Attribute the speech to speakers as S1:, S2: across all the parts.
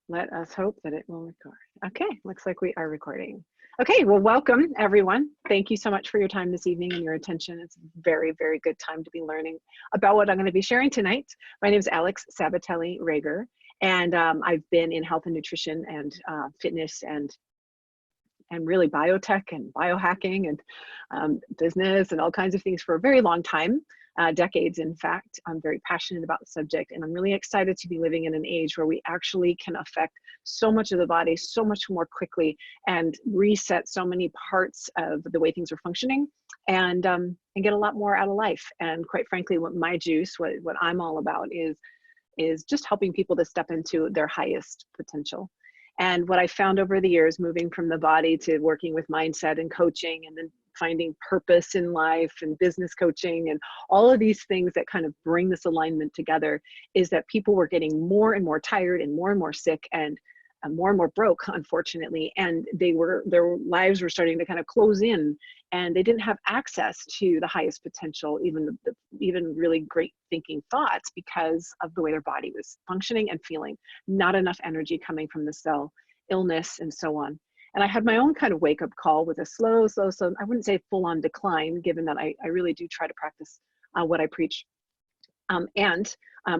S1: Let us hope that it will record. Okay, looks like we are recording. Okay, well, welcome everyone. Thank you so much for your time this evening and your attention. It's a very, very good time to be learning about what I'm going to be sharing tonight. My name is Alix Sabatelli Rager, and I've been in health and nutrition and fitness and really biotech and biohacking and business and all kinds of things for a very long time, decades in fact. I'm very passionate about the subject, and I'm really excited to be living in an age where we actually can affect so much of the body so much more quickly and reset so many parts of the way things are functioning and get a lot more out of life. And quite frankly, what my juice, what I'm all about is just helping people to step into their highest potential. And what I found over the years, moving from the body to working with mindset and coaching, and then finding purpose in life and business coaching and all of these things that kind of bring this alignment together, is that people were getting more and more tired and more sick and more broke, unfortunately, and their lives were starting to kind of close in, and they didn't have access to the highest potential, even really great thinking thoughts, because of the way their body was functioning and feeling. Not enough energy coming from the cell, illness, and so on. And I had my own kind of wake up call with a slow, I wouldn't say full on decline, given that I really do try to practice what I preach.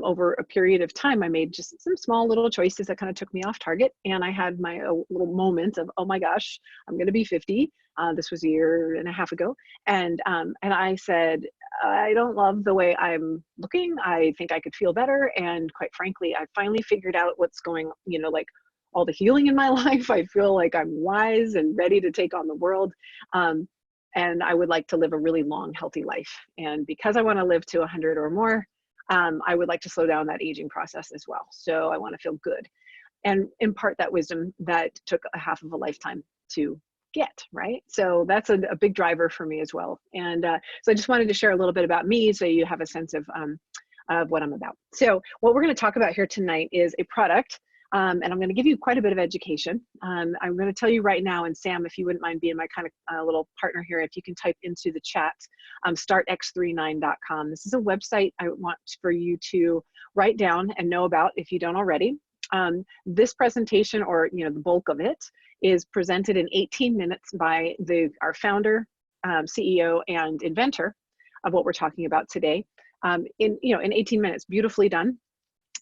S1: Over a period of time, I made just some small little choices that kind of took me off target. And I had my little moment of, oh my gosh, I'm going to be 50. This was a year and a half ago. And I said, I don't love the way I'm looking. I think I could feel better. And quite frankly, I finally figured out what's going, like all the healing in my life. I feel like I'm wise and ready to take on the world. And I would like to live a really long, healthy life. And because I want to live to 100 or more, I would like to slow down that aging process as well. So I want to feel good and impart that wisdom that took a half of a lifetime to get, right? So that's a big driver for me as well. And so I just wanted to share a little bit about me so you have a sense of what I'm about. So what we're going to talk about here tonight is a product. And I'm going to give you quite a bit of education. I'm going to tell you right now, and Sam, if you wouldn't mind being my kind of little partner here, if you can type into the chat, startx39.com. This is a website I want for you to write down and know about if you don't already. This presentation, or the bulk of it, is presented in 18 minutes by our founder, CEO, and inventor of what we're talking about today. In 18 minutes, beautifully done.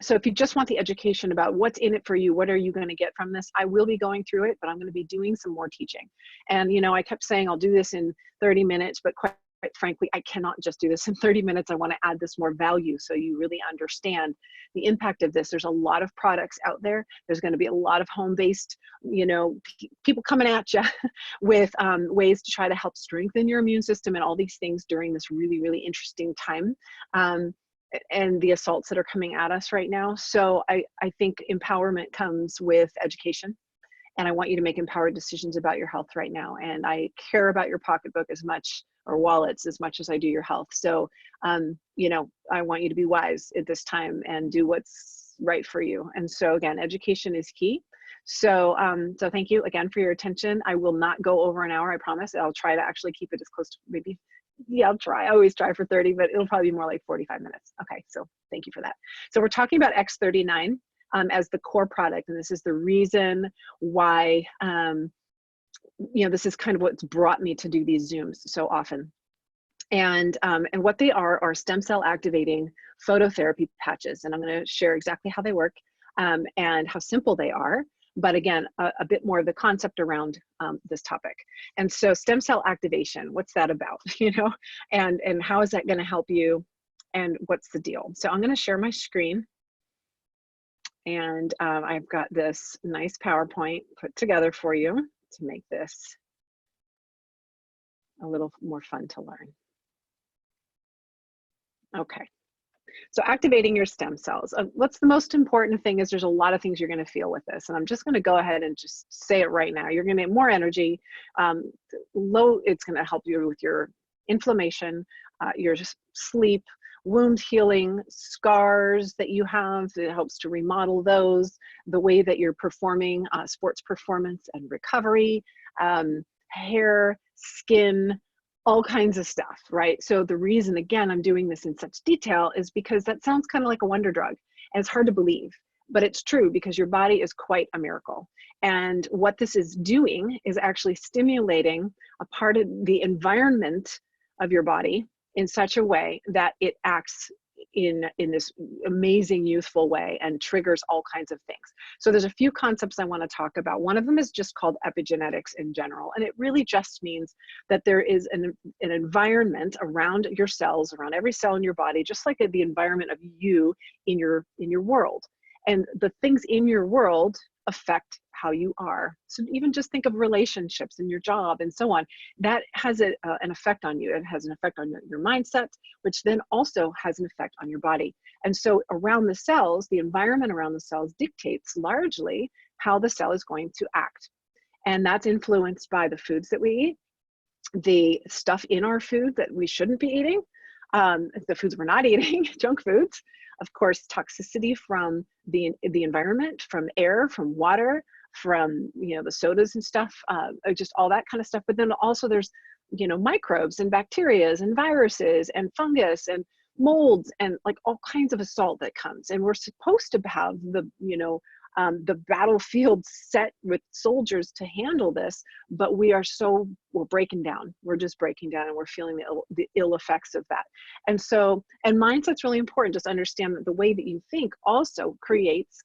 S1: So if you just want the education about what's in it for you, what are you going to get from this, I will be going through it, but I'm going to be doing some more teaching. And, I kept saying I'll do this in 30 minutes, but quite frankly, I cannot just do this in 30 minutes. I want to add this more value so you really understand the impact of this. There's a lot of products out there. There's going to be a lot of home-based, people coming at you with ways to try to help strengthen your immune system and all these things during this really, really interesting time. And the assaults that are coming at us right now. So I think empowerment comes with education, and I want you to make empowered decisions about your health right now. And I care about your pocketbook as much, or wallets, as much as I do your health. So, I want you to be wise at this time and do what's right for you. And so again, education is key. So, so thank you again for your attention. I will not go over an hour, I promise. I'll try to actually keep it as close to maybe, I'll try. I always try for 30, but it'll probably be more like 45 minutes. Okay, so thank you for that. So we're talking about X39 as the core product, and this is the reason why, this is kind of what's brought me to do these Zooms so often. And what they are stem cell activating phototherapy patches, and I'm going to share exactly how they work and how simple they are. But again, a bit more of the concept around this topic. And so stem cell activation, what's that about, and how is that going to help you, and what's the deal? So I'm going to share my screen, and I've got this nice PowerPoint put together for you to make this a little more fun to learn. Okay. So activating your stem cells. What's the most important thing is there's a lot of things you're going to feel with this. And I'm just going to go ahead and just say it right now. You're going to get more energy. It's going to help you with your inflammation, your sleep, wound healing, scars that you have. It helps to remodel those, the way that you're performing sports performance and recovery, hair, skin, all kinds of stuff, right? So the reason, again, I'm doing this in such detail is because that sounds kind of like a wonder drug, and it's hard to believe. but it's true because your body is quite a miracle. And what this is doing is actually stimulating a part of the environment of your body in such a way that it acts in this amazing youthful way and triggers all kinds of things. So there's a few concepts I want to talk about. One of them is just called epigenetics in general, and it really just means that there is an environment around your cells, around every cell in your body, just like the environment of you in your world. And the things in your world affect how you are. So even just think of relationships and your job and so on. That has an effect on you. It has an effect on your mindset, which then also has an effect on your body. And so around the cells, the environment around the cells dictates largely how the cell is going to act. And that's influenced by the foods that we eat, the stuff in our food that we shouldn't be eating, the foods we're not eating, junk foods, of course, toxicity from the environment, from air, from water, from the sodas and stuff, just all that kind of stuff. But then also there's microbes and bacteria and viruses and fungus and molds and like all kinds of assault that comes. And we're supposed to have the battlefield set with soldiers to handle this, but we're breaking down. We're just breaking down, and we're feeling the ill effects of that. And mindset's really important. Just understand that the way that you think also creates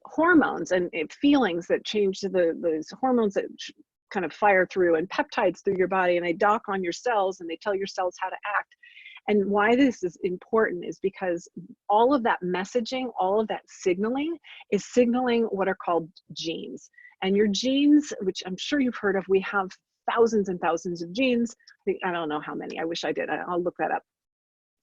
S1: hormones and feelings that change those hormones that kind of fire through, and peptides through your body, and they dock on your cells and they tell your cells how to act. And why this is important is because all of that messaging, all of that signaling is signaling what are called genes. And your genes, which I'm sure you've heard of, we have thousands and thousands of genes. I don't know how many, I wish I did, I'll look that up.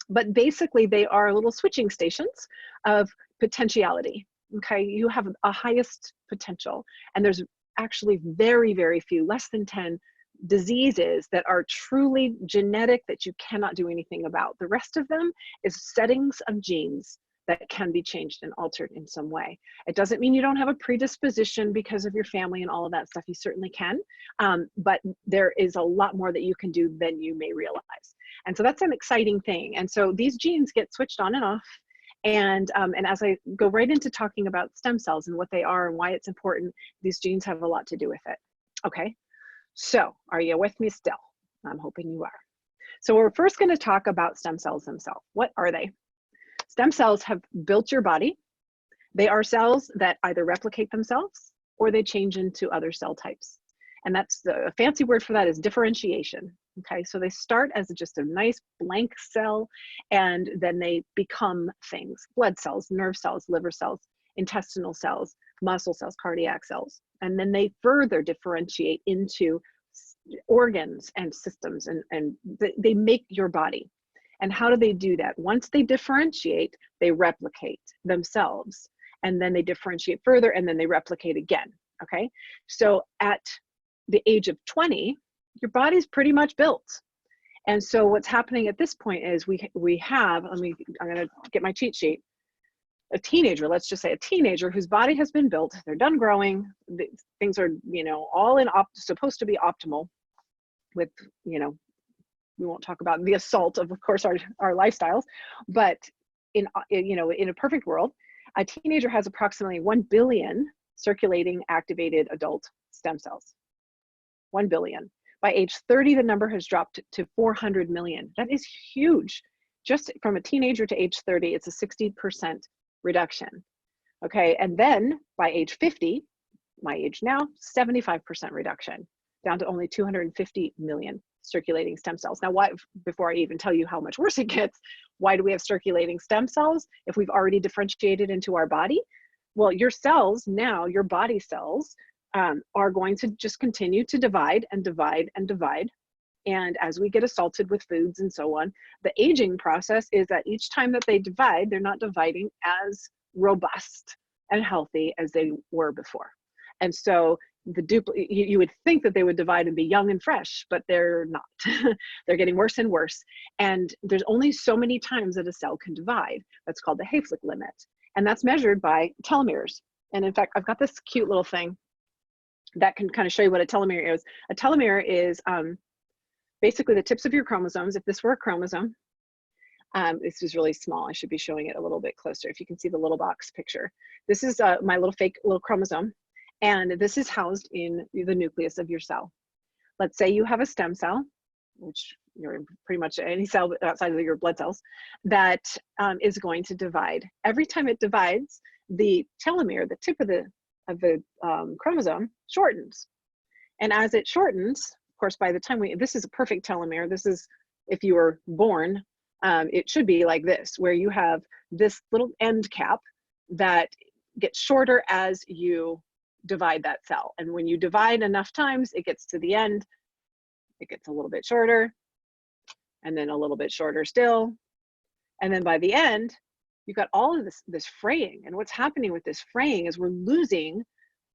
S1: But basically they are little switching stations of potentiality, okay? You have a highest potential, and there's actually very, very few, less than 10 diseases that are truly genetic that you cannot do anything about. The rest of them is settings of genes that can be changed and altered in some way. It doesn't mean you don't have a predisposition because of your family and all of that stuff. You certainly can, but there is a lot more that you can do than you may realize. And so that's an exciting thing. And so these genes get switched on and off. And as I go right into talking about stem cells and what they are and why it's important, these genes have a lot to do with it. Okay. So are you with me still? I'm hoping you are. So we're first going to talk about stem cells themselves. What are they? Stem cells have built your body. They are cells that either replicate themselves or they change into other cell types. And that's the fancy word for that is differentiation. Okay, so they start as just a nice blank cell, and then they become things: blood cells, nerve cells, liver cells, intestinal cells, muscle cells, cardiac cells. And then they further differentiate into organs and systems, and they make your body. And how do they do that? Once they differentiate, they replicate themselves, and then they differentiate further, and then they replicate again. Okay, so at the age of 20, your body's pretty much built. And so what's happening at this point is we have, I'm gonna get my cheat sheet, a teenager, let's just say a teenager whose body has been built, they're done growing, things are, all supposed to be optimal with, we won't talk about the assault of course, our lifestyles, but in a perfect world, a teenager has approximately 1 billion circulating activated adult stem cells. 1 billion. By age 30, the number has dropped to 400 million. That is huge. Just from a teenager to age 30, it's a 60% reduction. Okay, and then by age 50, my age now, 75% reduction, down to only 250 million circulating stem cells. Now, why, before I even tell you how much worse it gets, why do we have circulating stem cells if we've already differentiated into our body? Well, your cells now, your body cells, are going to just continue to divide and divide and divide. And as we get assaulted with foods and so on, the aging process is that each time that they divide, they're not dividing as robust and healthy as they were before. And so you would think that they would divide and be young and fresh, but they're not. They're getting worse and worse. And there's only so many times that a cell can divide. That's called the Hayflick limit. And that's measured by telomeres. And in fact, I've got this cute little thing that can kind of show you what a telomere is. A telomere is basically the tips of your chromosomes. If this were a chromosome, This is really small. I should be showing it a little bit closer. If you can see the little box picture. This is my little fake little chromosome. And this is housed in the nucleus of your cell. Let's say you have a stem cell, which you're pretty much any cell outside of your blood cells, that is going to divide. Every time it divides, the telomere, the tip of the chromosome, shortens. And as it shortens, of course, by the time this is a perfect telomere. This is, if you were born, it should be like this, where you have this little end cap that gets shorter as you divide that cell. And when you divide enough times, it gets to the end, it gets a little bit shorter, and then a little bit shorter still. And then by the end, you've got all of this fraying. And what's happening with this fraying is we're losing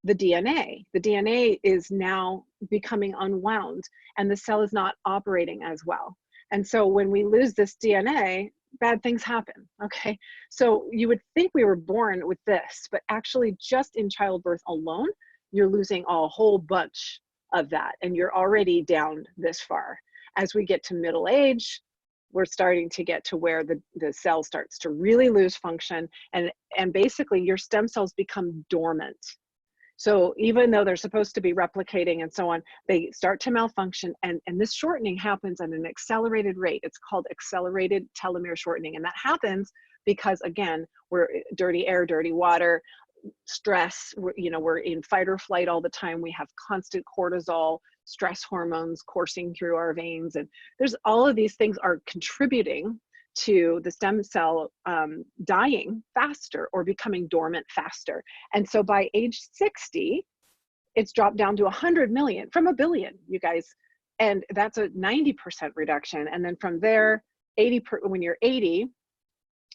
S1: the DNA. The DNA is now becoming unwound, and the cell is not operating as well. And so when we lose this DNA, bad things happen, okay? So you would think we were born with this, but actually just in childbirth alone, you're losing a whole bunch of that, and you're already down this far. As we get to middle age, we're starting to get to where the cell starts to really lose function, and basically your stem cells become dormant. So even though they're supposed to be replicating and so on, they start to malfunction, and this shortening happens at an accelerated rate. It's called accelerated telomere shortening. And that happens because, again, we're dirty air, dirty water, stress, we're in fight or flight all the time. We have constant cortisol, stress hormones coursing through our veins. And there's all of these things are contributing to the stem cell dying faster or becoming dormant faster. And so by age 60, it's dropped down to 100 million from 1 billion, you guys. And that's a 90% reduction. And then from there, when you're 80,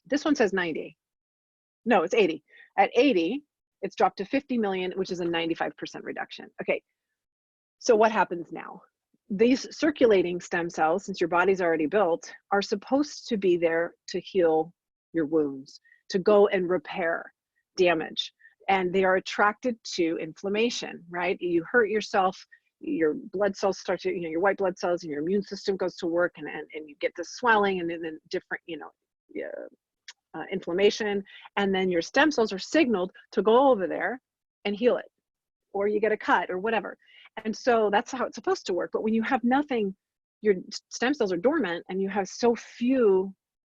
S1: this one says 90. No, it's 80. At 80, it's dropped to 50 million, which is a 95% reduction. Okay, so what happens now? These circulating stem cells, since your body's already built, are supposed to be there to heal your wounds, to go and repair damage. And they are attracted to inflammation, right? You hurt yourself, your blood cells start to, your white blood cells, and your immune system goes to work, and you get the swelling and then different, inflammation. And then your stem cells are signaled to go over there and heal it, or you get a cut or whatever. And so that's how it's supposed to work. But when you have nothing, your stem cells are dormant, and you have so few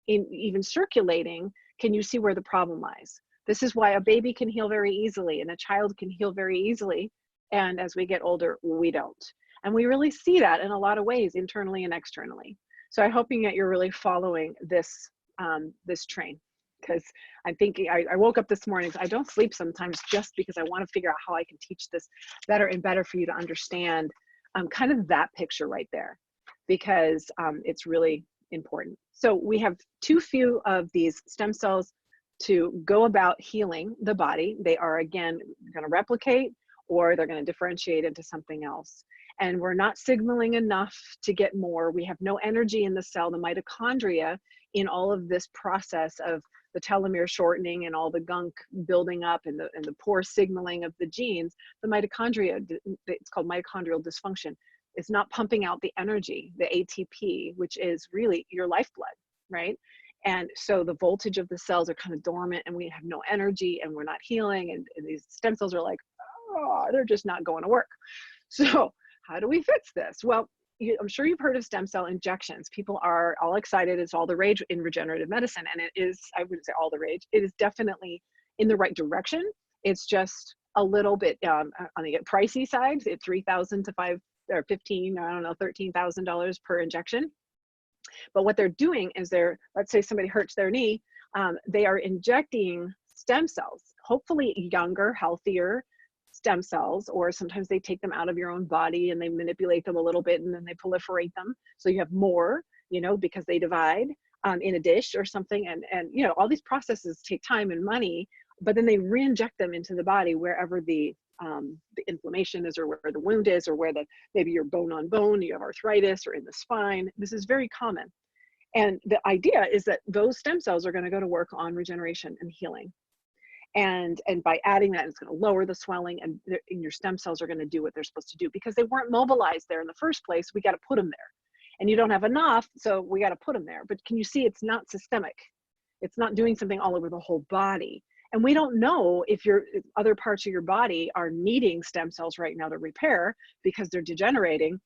S1: even circulating, can you see where the problem lies? This is why a baby can heal very easily, and a child can heal very easily. And as we get older, we don't. And we really see that in a lot of ways, internally and externally. So I'm hoping that you're really following this, this train. Because I'm thinking, I woke up this morning, I don't sleep sometimes just because I want to figure out how I can teach this better and better for you to understand kind of that picture right there, because it's really important. So we have too few of these stem cells to go about healing the body. They are, again, going to replicate, or they're going to differentiate into something else. And we're not signaling enough to get more. We have no energy in the cell, the mitochondria, in all of this process of the telomere shortening and all the gunk building up and the poor signaling of the genes. The mitochondria, it's called mitochondrial dysfunction, is not pumping out the energy, the ATP, which is really your lifeblood, right? And so the voltage of the cells are kind of dormant, and we have no energy, and we're not healing, and these stem cells are like, oh, they're just not going to work. So how do we fix this? Well, I'm sure you've heard of stem cell injections. People are all excited. It's all the rage in regenerative medicine. And it is, I wouldn't say all the rage, it is definitely in the right direction. It's just a little bit on the pricey side. It's $3,000 to $13,000 per injection. But what they're doing is let's say somebody hurts their knee, they are injecting stem cells, hopefully younger, healthier stem cells, or sometimes they take them out of your own body and they manipulate them a little bit, and then they proliferate them. So you have more, because they divide in a dish or something. And all these processes take time and money, but then they re-inject them into the body wherever the inflammation is, or where the wound is, or where maybe you're bone on bone, you have arthritis, or in the spine. This is very common. And the idea is that those stem cells are going to go to work on regeneration and healing. And by adding that, it's going to lower the swelling, and your stem cells are going to do what they're supposed to do, because they weren't mobilized there in the first place. We got to put them there. and you don't have enough, so we got to put them there. But can you see it's not systemic? It's not doing something all over the whole body. And we don't know if your other parts of your body are needing stem cells right now to repair because they're degenerating.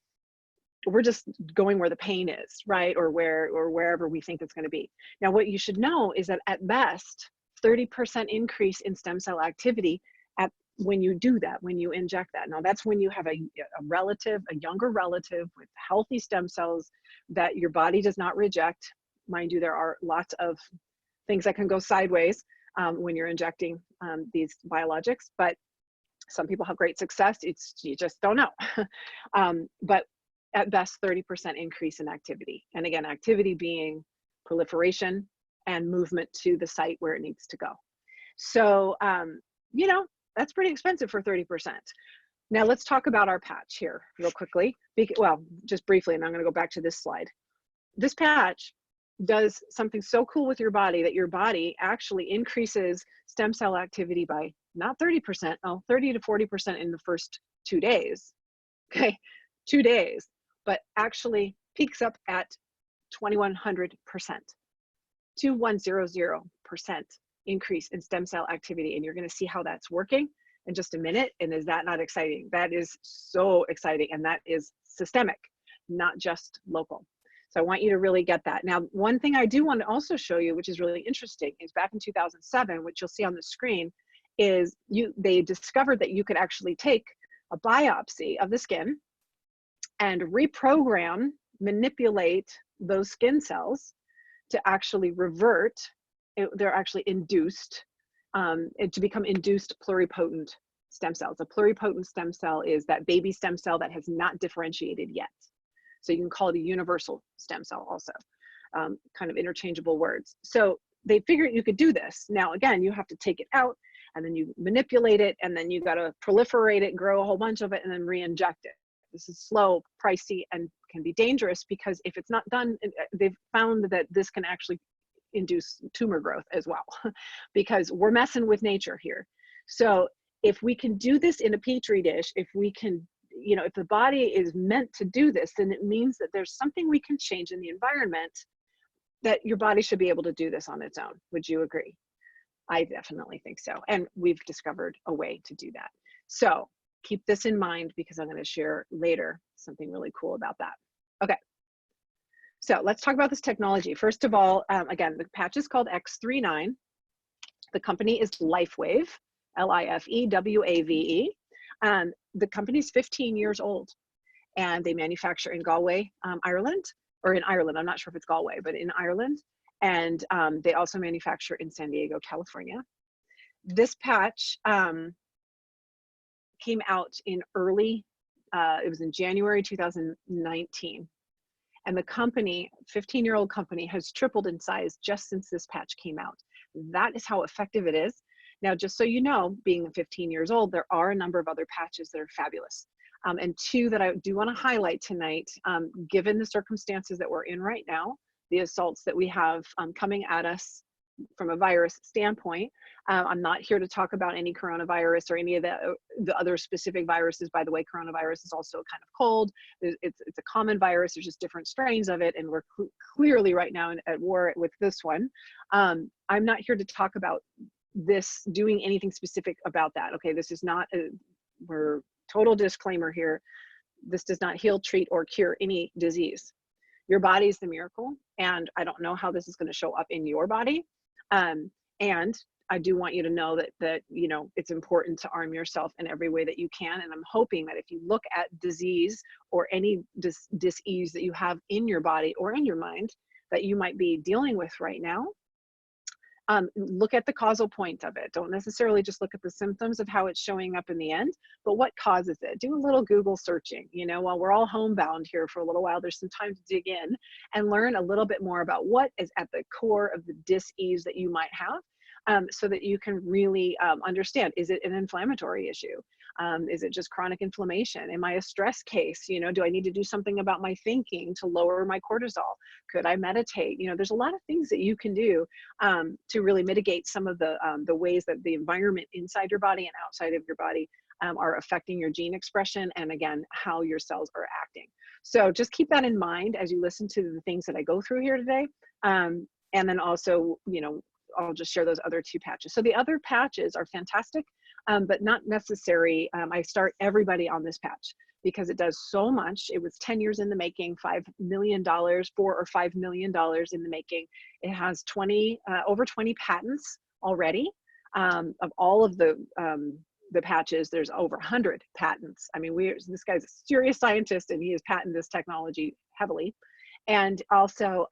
S1: We're just going where the pain is, right? Or wherever we think it's going to be. Now, what you should know is that at best, 30% increase in stem cell activity when you do that, when you inject that. Now, that's when you have a younger relative with healthy stem cells that your body does not reject. Mind you, there are lots of things that can go sideways when you're injecting these biologics, but some people have great success. You just don't know. But at best, 30% increase in activity. And again, activity being proliferation and movement to the site where it needs to go. So, you know, that's pretty expensive for 30%. Now let's talk about our patch here real quickly. Well, just briefly, and I'm going to go back to this slide. This patch does something so cool with your body that your body actually increases stem cell activity by not 30%, 30 to 40% in the first 2 days. Okay, 2 days, but actually peaks up at 2100%, 2100% increase in stem cell activity. And you're going to see how that's working in just a minute. And is that not exciting? That is so exciting. And that is systemic, not just local. So I want you to really get that. Now, one thing I do want to also show you, which is really interesting, is back in 2007, which you'll see on the screen, is they discovered that you could actually take a biopsy of the skin and reprogram, manipulate those skin cells to actually revert. They're actually induced to become induced pluripotent stem cells. A pluripotent stem cell is that baby stem cell that has not differentiated yet. So you can call it a universal stem cell also, kind of interchangeable words. So they figured you could do this. Now, again, you have to take it out and then you manipulate it and then you got to proliferate it, grow a whole bunch of it, and then re-inject it. This is slow, pricey, and can be dangerous because if it's not done, they've found that this can actually induce tumor growth as well because we're messing with nature here. So if we can do this in a petri dish, if we can, you know, if the body is meant to do this, then it means that there's something we can change in the environment that your body should be able to do this on its own. Would you agree? I definitely think so. And we've discovered a way to do that. So keep this in mind because I'm going to share later something really cool about that. Okay. So let's talk about this technology. First of all, again, the patch is called X39. The company is LifeWave, Lifewave. The company is 15 years old and they manufacture in Galway, Ireland, or in Ireland. I'm not sure if it's Galway, but in Ireland. And they also manufacture in San Diego, California. This patch came out in it was in January 2019. And the company, 15-year-old company, has tripled in size just since this patch came out. That is how effective it is. Now, just so you know, being 15 years old, there are a number of other patches that are fabulous. And two that I do want to highlight tonight, given the circumstances that we're in right now, the assaults that we have coming at us from a virus standpoint. I'm not here to talk about any coronavirus or any of the other specific viruses. By the way, coronavirus is also kind of cold. It's a common virus. There's just different strains of it. And we're clearly right now at war with this one. I'm not here to talk about this doing anything specific about that. Okay, this is not, we're total disclaimer here. This does not heal, treat, or cure any disease. Your body is the miracle. And I don't know how this is going to show up in your body. And I do want you to know that you know, it's important to arm yourself in every way that you can. And I'm hoping that if you look at disease or any dis-ease that you have in your body or in your mind that you might be dealing with right now, look at the causal point of it. Don't necessarily just look at the symptoms of how it's showing up in the end, but what causes it. Do a little Google searching. You know, while we're all homebound here for a little while, there's some time to dig in and learn a little bit more about what is at the core of the dis-ease that you might have, so that you can really understand, is it an inflammatory issue? Is it just chronic inflammation? Am I a stress case? You know, do I need to do something about my thinking to lower my cortisol? Could I meditate? You know, there's a lot of things that you can do to really mitigate some of the ways that the environment inside your body and outside of your body are affecting your gene expression and, again, how your cells are acting. So just keep that in mind as you listen to the things that I go through here today. And then also, you know, I'll just share those other two patches. So the other patches are fantastic, but not necessary. I start everybody on this patch because it does so much. It was 10 years in the making, $5 million, $4 or $5 million in the making. It has over 20 patents already. Of all of the patches, there's over 100 patents. I mean, this guy's a serious scientist and he has patented this technology heavily. And also,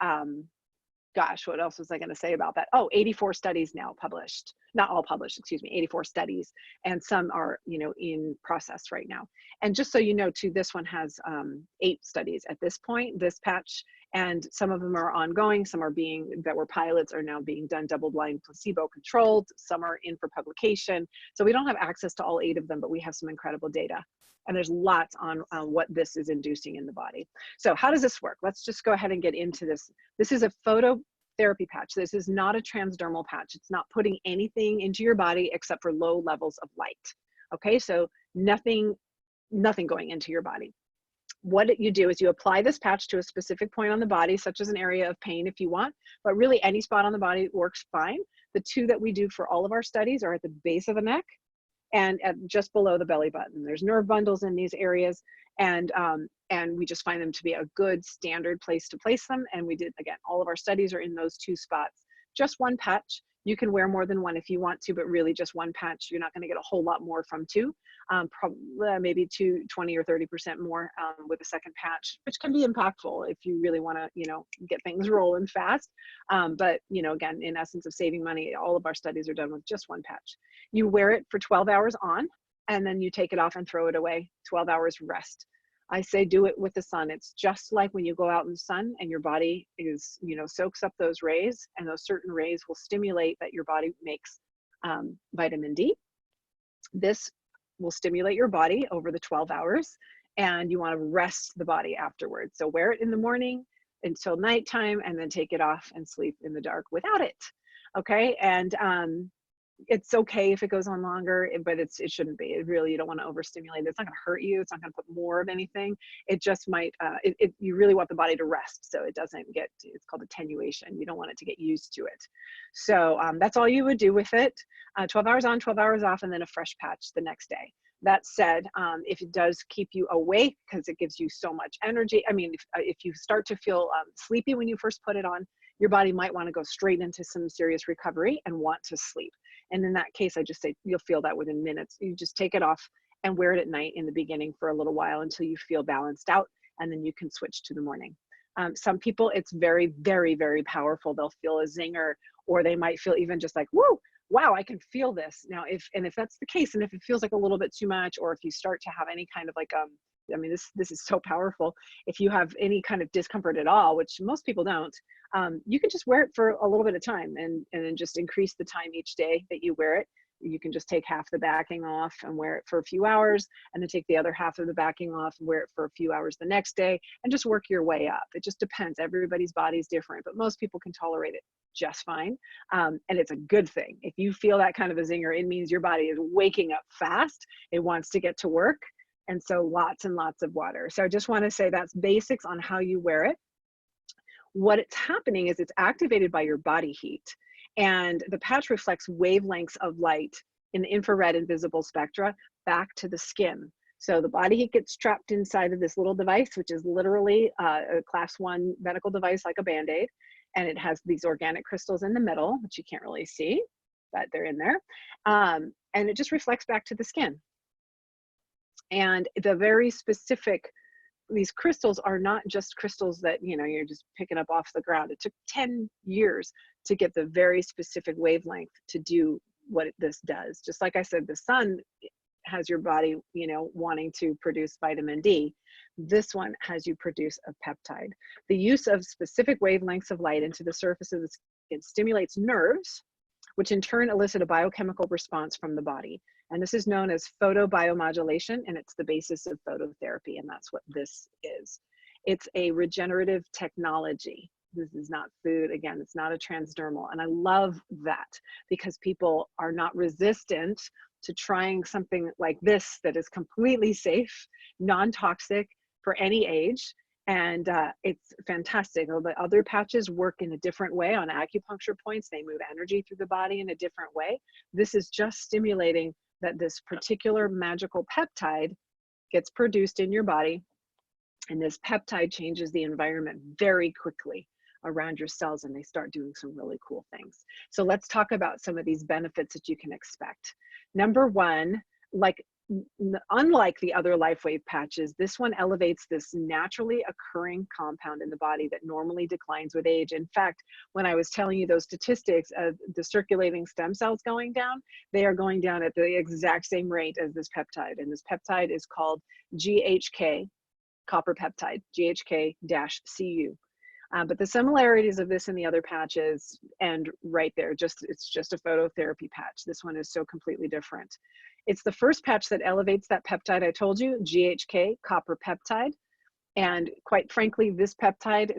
S1: gosh, what else was I going to say about that? Oh, 84 studies now published, not all published, excuse me, 84 studies, and some are, you know, in process right now. And just so you know too, this one has 8 studies at this point, this patch, and some of them are ongoing, some are that were pilots are now being done double-blind, placebo-controlled, some are in for publication. So we don't have access to all 8 of them, but we have some incredible data. And there's lots on what this is inducing in the body. So how does this work? Let's just go ahead and get into this. This is a phototherapy patch. This is not a transdermal patch. It's not putting anything into your body except for low levels of light. Okay, so nothing going into your body. What you do is you apply this patch to a specific point on the body, such as an area of pain if you want, but really any spot on the body works fine. The 2 that we do for all of our studies are at the base of the neck and just below the belly button. There's nerve bundles in these areas, and we just find them to be a good standard place to place them. And we did, again, all of our studies are in those 2 spots. Just 1 patch. You can wear more than 1 if you want to, but really just 1 patch. You're not going to get a whole lot more from 2, probably maybe 20 or 30% more with a second patch, which can be impactful if you really want to, you know, get things rolling fast. But, you know, again, in essence of saving money, all of our studies are done with just 1 patch. You wear it for 12 hours on, and then you take it off and throw it away. 12 hours rest. I say do it with the sun. It's just like when you go out in the sun and your body is, you know, soaks up those rays, and those certain rays will stimulate that your body makes vitamin D. This will stimulate your body over the 12 hours, and you want to rest the body afterwards. So wear it in the morning until nighttime, and then take it off and sleep in the dark without it. Okay, and it's okay if it goes on longer, but it shouldn't be. It really, you don't want to overstimulate it. It's not going to hurt you. It's not going to put more of anything. It just might, you really want the body to rest so it doesn't get, it's called attenuation. You don't want it to get used to it. So that's all you would do with it. 12 hours on, 12 hours off, and then a fresh patch the next day. That said, if it does keep you awake because it gives you so much energy, I mean, if you start to feel sleepy when you first put it on, your body might want to go straight into some serious recovery and want to sleep. And in that case, I just say you'll feel that within minutes. You just take it off and wear it at night in the beginning for a little while until you feel balanced out, and then you can switch to the morning. Some people, it's very, very, very powerful. They'll feel a zinger, or they might feel even just like, whoa, wow, I can feel this. Now, if that's the case, and if it feels like a little bit too much, or if you start to have any kind of like, I mean, this is so powerful. If you have any kind of discomfort at all, which most people don't, you can just wear it for a little bit of time, and then just increase the time each day that you wear it. You can just take half the backing off and wear it for a few hours, and then take the other half of the backing off and wear it for a few hours the next day, and just work your way up. It just depends. Everybody's body is different, but most people can tolerate it just fine. And it's a good thing. If you feel that kind of a zinger, it means your body is waking up fast. It wants to get to work. And so lots and lots of water. So I just want to say that's basics on how you wear it. What it's happening is it's activated by your body heat, and the patch reflects wavelengths of light in the infrared and visible spectra back to the skin. So the body heat gets trapped inside of this little device, which is literally a class 1 medical device like a Band-Aid. And it has these organic crystals in the middle, which you can't really see, but they're in there. And it just reflects back to the skin. And the very specific, these crystals are not just crystals that, you know, you're just picking up off the ground. It took 10 years to get the very specific wavelength to do what this does. Just like I said, the sun has your body, you know, wanting to produce vitamin D. This one has you produce a peptide. The use of specific wavelengths of light into the surface of the skin stimulates nerves, which in turn elicit a biochemical response from the body. And this is known as photobiomodulation, and it's the basis of phototherapy, and that's what this is. It's a regenerative technology. This is not food. Again, it's not a transdermal. And I love that because people are not resistant to trying something like this that is completely safe, non-toxic, for any age. And it's fantastic. The other patches work in a different way on acupuncture points. They move energy through the body in a different way. This is just stimulating that this particular magical peptide gets produced in your body, and this peptide changes the environment very quickly around your cells, and they start doing some really cool things. So let's talk about some of these benefits that you can expect. Number one, unlike the other LifeWave patches, this one elevates this naturally occurring compound in the body that normally declines with age. In fact, when I was telling you those statistics of the circulating stem cells going down, they are going down at the exact same rate as this peptide. And this peptide is called GHK, copper peptide, GHK-Cu. But the similarities of this and the other patches, and right there, it's just a phototherapy patch. This one is so completely different. It's the first patch that elevates that peptide I told you, GHK, copper peptide. And quite frankly, this peptide,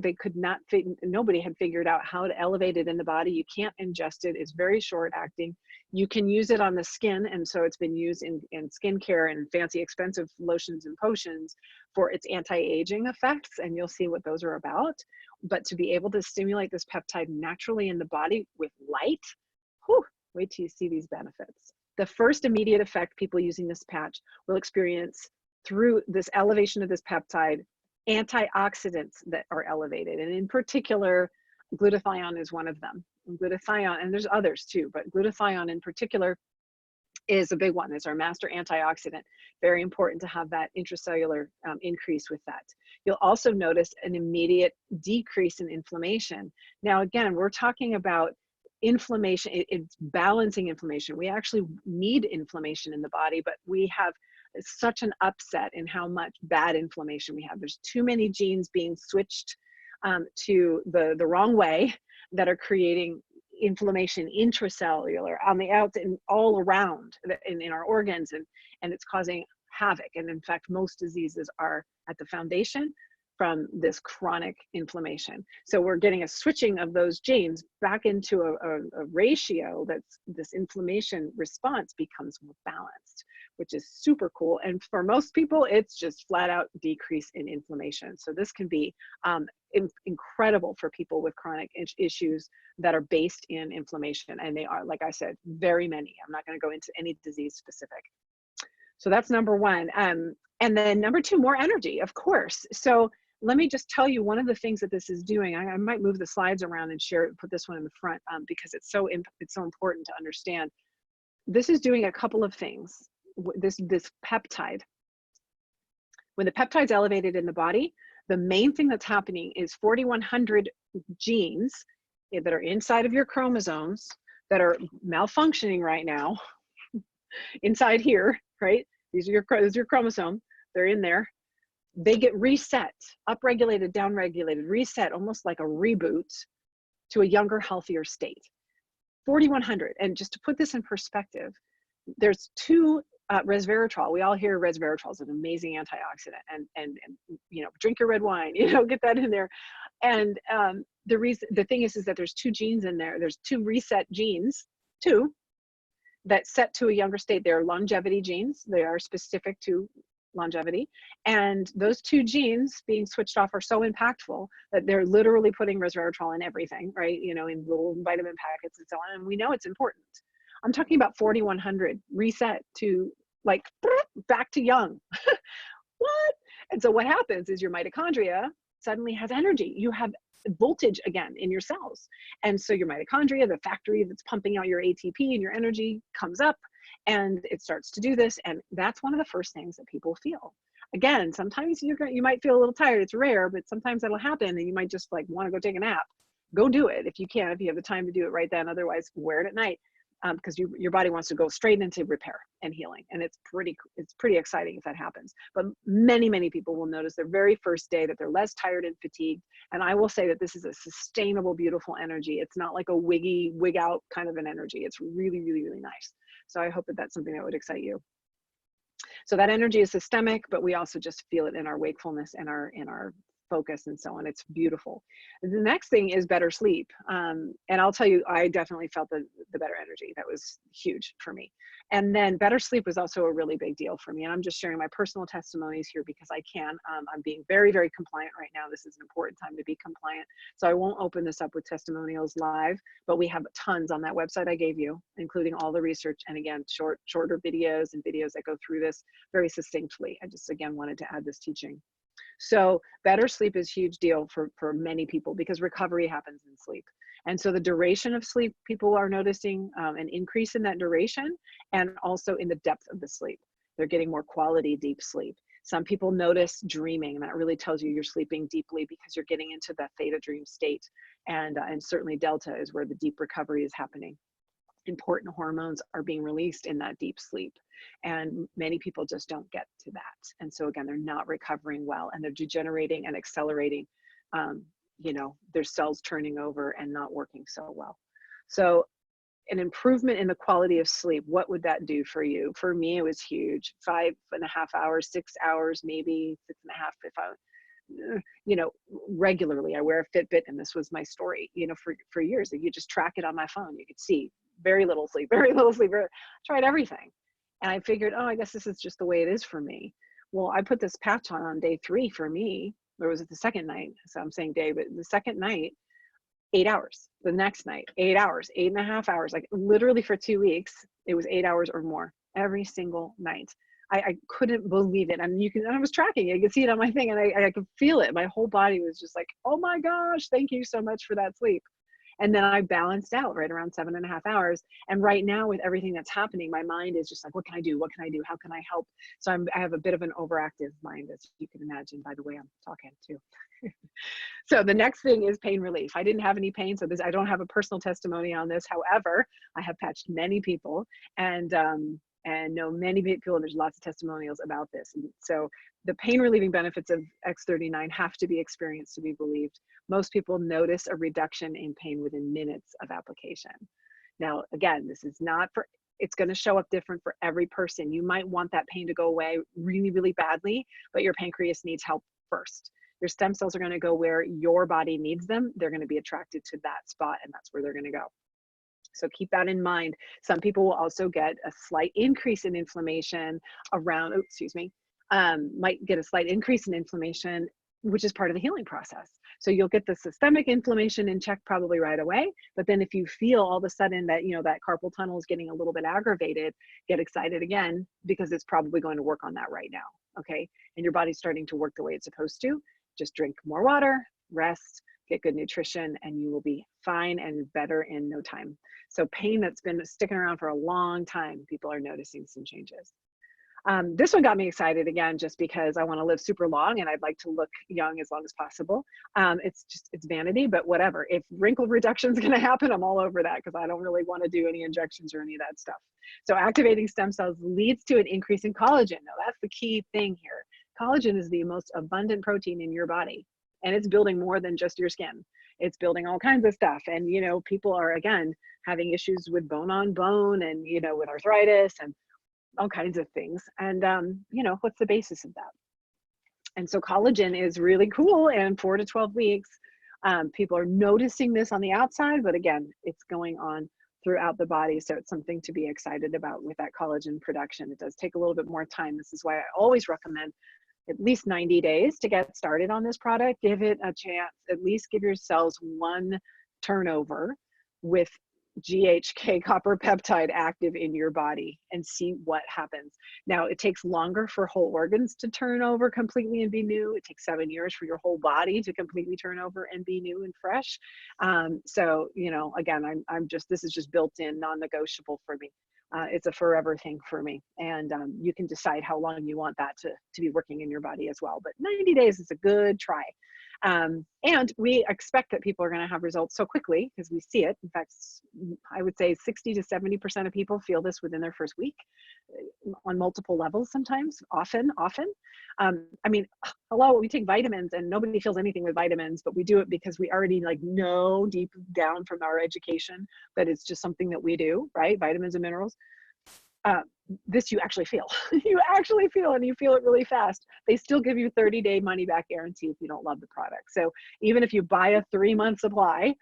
S1: nobody had figured out how to elevate it in the body. You can't ingest it. It's very short acting. You can use it on the skin. And so it's been used in skincare and fancy expensive lotions and potions for its anti-aging effects. And you'll see what those are about. But to be able to stimulate this peptide naturally in the body with light, whew, wait till you see these benefits. The first immediate effect people using this patch will experience through this elevation of this peptide, antioxidants that are elevated. And in particular, glutathione is one of them. And glutathione, and there's others too, but glutathione in particular is a big one. It's our master antioxidant. Very important to have that intracellular increase with that. You'll also notice an immediate decrease in inflammation. Now, again, we're talking about inflammation. It's balancing inflammation. We actually need inflammation in the body, but we have such an upset in how much bad inflammation we have. There's too many genes being switched to the wrong way that are creating inflammation intracellular on the out and all around in our organs, and it's causing havoc. And in fact, most diseases are at the foundation from this chronic inflammation. So we're getting a switching of those genes back into a ratio that's this inflammation response becomes more balanced, which is super cool. And for most people, it's just flat out decrease in inflammation. So this can be incredible for people with chronic issues that are based in inflammation. And they are, like I said, very many. I'm not going to go into any disease specific. So that's number one. And then number two, more energy, of course. So let me just tell you one of the things that this is doing. I might move the slides around and share it, put this one in the front because it's so important to understand. This is doing a couple of things. This peptide, when the peptide's elevated in the body, the main thing that's happening is 4,100 genes that are inside of your chromosomes that are malfunctioning right now inside here, right? This is your chromosome. They're in there. They get reset, upregulated, downregulated, reset, almost like a reboot to a younger, healthier state. 4,100. And just to put this in perspective, there's two resveratrol. We all hear resveratrol is an amazing antioxidant, and you know, drink your red wine, you know, get that in there. And the thing is that there's two genes in there. There's two reset genes, two that set to a younger state. They're longevity genes. They are specific to longevity. And those two genes being switched off are so impactful that they're literally putting resveratrol in everything, right? You know, in little vitamin packets and so on. And we know it's important. I'm talking about 4,100 reset to like back to young. What? And so what happens is your mitochondria suddenly has energy. You have voltage again in your cells. And so your mitochondria, the factory that's pumping out your ATP and your energy, comes up and it starts to do this. And that's one of the first things that people feel. Again, sometimes you might feel a little tired. It's rare, but sometimes that'll happen and you might just like want to go take a nap. Go do it if you can, if you have the time to do it right then. Otherwise, wear it at night. Because your body wants to go straight into repair and healing, and it's pretty exciting if that happens. But many people will notice their very first day that they're less tired and fatigued. And I will say that this is a sustainable, beautiful energy. It's not like a wig out kind of an energy. It's really nice. So I hope that that's something that would excite you. So that energy is systemic, but we also just feel it in our wakefulness and our focus and so on. It's beautiful. The next thing is better sleep. And I'll tell you, I definitely felt the better energy. That was huge for me. And then better sleep was also a really big deal for me. And I'm just sharing my personal testimonies here because I can. I'm being very, very compliant right now. This is an important time to be compliant. So I won't open this up with testimonials live, but we have tons on that website I gave you, including all the research. And again, shorter videos and videos that go through this very succinctly. I just, again, wanted to add this teaching. So better sleep is a huge deal for many people because recovery happens in sleep. And so the duration of sleep, people are noticing an increase in that duration and also in the depth of the sleep. They're getting more quality deep sleep. Some people notice dreaming, and that really tells you you're sleeping deeply because you're getting into that theta dream state. And certainly delta is where the deep recovery is happening. Important hormones are being released in that deep sleep. And many people just don't get to that. And so again, they're not recovering well and they're degenerating and accelerating, you know, their cells turning over and not working so well. So an improvement in the quality of sleep, what would that do for you? For me, it was huge. 5.5 hours, 6 hours, maybe 6.5 if I, you know, regularly. I wear a Fitbit, and this was my story, you know, for years. You just track it on my phone. You could see very little sleep, very little sleep. I tried everything. And I figured, oh, I guess this is just the way it is for me. Well, I put this patch on day 3 for me, or was it the second night? So I'm saying day, but the second night, 8 hours. The next night, 8 hours, 8.5 hours, like literally for 2 weeks, it was 8 hours or more every single night. I couldn't believe it. And I was tracking it. You could see it on my thing and I could feel it. My whole body was just like, oh my gosh, thank you so much for that sleep. And then I balanced out right around 7.5 hours. And right now with everything that's happening, my mind is just like, what can I do? What can I do? How can I help? So I have a bit of an overactive mind, as you can imagine by the way I'm talking too. So the next thing is pain relief. I didn't have any pain, so I don't have a personal testimony on this. However, I have patched many people and know many people, and there's lots of testimonials about this. And so the pain relieving benefits of X39 have to be experienced to be believed. Most people notice a reduction in pain within minutes of application. Now, again, this is not for, it's going to show up different for every person. You might want that pain to go away really, really badly, but your pancreas needs help first. Your stem cells are going to go where your body needs them. They're going to be attracted to that spot, and that's where they're going to go. So keep that in mind. Some people will also get a slight increase in inflammation around, oh, excuse me, might get a slight increase in inflammation, which is part of the healing process. So you'll get the systemic inflammation in check probably right away. But then if you feel all of a sudden that, you know, that carpal tunnel is getting a little bit aggravated, get excited again, because it's probably going to work on that right now. Okay. And your body's starting to work the way it's supposed to. Just drink more water, rest, get good nutrition, and you will be fine and better in no time. So pain that's been sticking around for a long time, people are noticing some changes. This one got me excited again, just because I want to live super long and I'd like to look young as long as possible. It's vanity, but whatever. If wrinkle reduction is going to happen, I'm all over that because I don't really want to do any injections or any of that stuff. So activating stem cells leads to an increase in collagen. Now that's the key thing here. Collagen is the most abundant protein in your body, and it's building more than just your skin. It's building all kinds of stuff. And, you know, people are, again, having issues with bone on bone and, you know, with arthritis and all kinds of things. And, you know, what's the basis of that? And so collagen is really cool. And 4 to 12 weeks, people are noticing this on the outside, but again, it's going on throughout the body. So it's something to be excited about with that collagen production. It does take a little bit more time. This is why I always recommend at least 90 days to get started on this product. Give it a chance, at least give your cells one turnover with GHK copper peptide active in your body and see what happens. Now, it takes longer for whole organs to turn over completely and be new. It takes 7 years for your whole body to completely turn over and be new and fresh. So, you know, again, this is just built in, non-negotiable for me. It's a forever thing for me. And you can decide how long you want that to be working in your body as well. But 90 days is a good try. And we expect that people are going to have results so quickly because we see it. In fact, I would say 60 to 70% of people feel this within their first week on multiple levels sometimes, often. I mean, hello, we take vitamins and nobody feels anything with vitamins, but we do it because we already like know deep down from our education that it's just something that we do, right? Vitamins and minerals. this you actually feel. You actually feel, and you feel it really fast. They still give you 30-day money back guarantee if you don't love the product. So even if you buy a 3-month supply,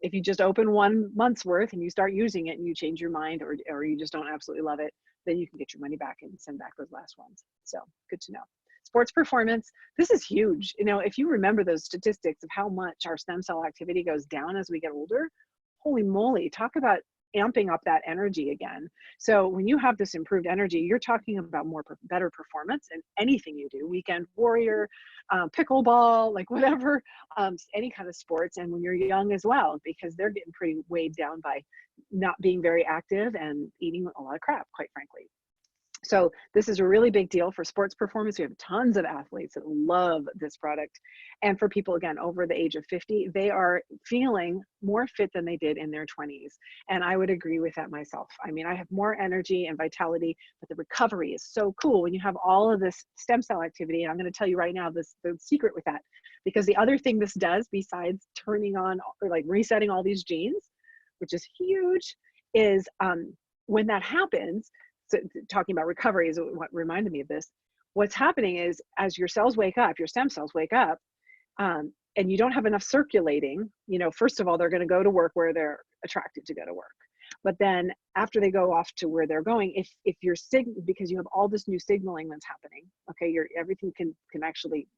S1: if you just open 1 month's worth and you start using it and you change your mind, or you just don't absolutely love it, then you can get your money back and send back those last ones. So good to know. Sports performance, this is huge. You know, if you remember those statistics of how much our stem cell activity goes down as we get older, holy moly, talk about amping up that energy again. So when you have this improved energy, you're talking about better performance in anything you do, weekend warrior, pickleball, like whatever, any kind of sports. And when you're young as well, because they're getting pretty weighed down by not being very active and eating a lot of crap, quite frankly. So this is a really big deal for sports performance. We have tons of athletes that love this product. And for people, again, over the age of 50, they are feeling more fit than they did in their 20s. And I would agree with that myself. I mean, I have more energy and vitality, but the recovery is so cool when you have all of this stem cell activity. And I'm going to tell you right now, the secret with that, because the other thing this does, besides turning on or like resetting all these genes, which is huge, is when that happens, so talking about recovery is what reminded me of this. What's happening is as your cells wake up, your stem cells wake up, and you don't have enough circulating, you know, first of all, they're going to go to work where they're attracted to go to work. But then after they go off to where they're going, if you're because you have all this new signaling that's happening, okay, everything can actually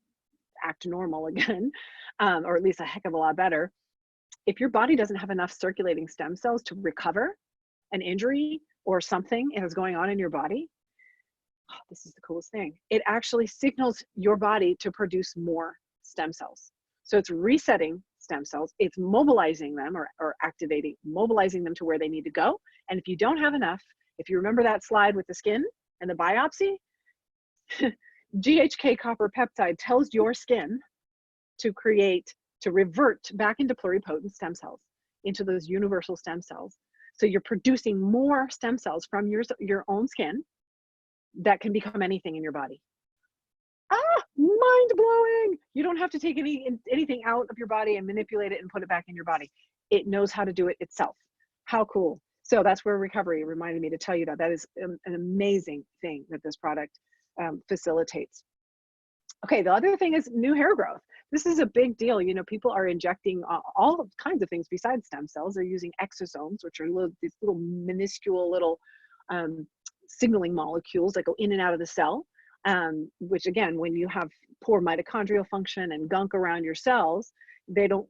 S1: act normal again, or at least a heck of a lot better. If your body doesn't have enough circulating stem cells to recover an injury or something is going on in your body, oh, this is the coolest thing. It actually signals your body to produce more stem cells. So it's resetting stem cells, it's mobilizing them or mobilizing them to where they need to go. And if you don't have enough, if you remember that slide with the skin and the biopsy, GHK copper peptide tells your skin to revert back into pluripotent stem cells, into those universal stem cells. So you're producing more stem cells from your own skin that can become anything in your body. Ah, mind blowing. You don't have to take anything out of your body and manipulate it and put it back in your body. It knows how to do it itself. How cool. So that's where recovery reminded me to tell you that. That is an amazing thing that this product facilitates. Okay, the other thing is new hair growth. This is a big deal. You know, people are injecting all kinds of things besides stem cells. They're using exosomes, which are these little minuscule little signaling molecules that go in and out of the cell, which again, when you have poor mitochondrial function and gunk around your cells, the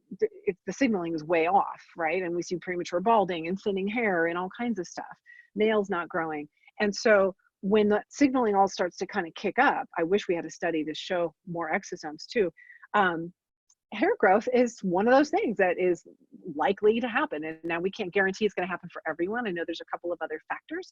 S1: signaling is way off, right? And we see premature balding and thinning hair and all kinds of stuff, nails not growing. And so when the signaling all starts to kind of kick up, I wish we had a study to show more exosomes too. Hair growth is one of those things that is likely to happen. And now we can't guarantee it's going to happen for everyone. I know there's a couple of other factors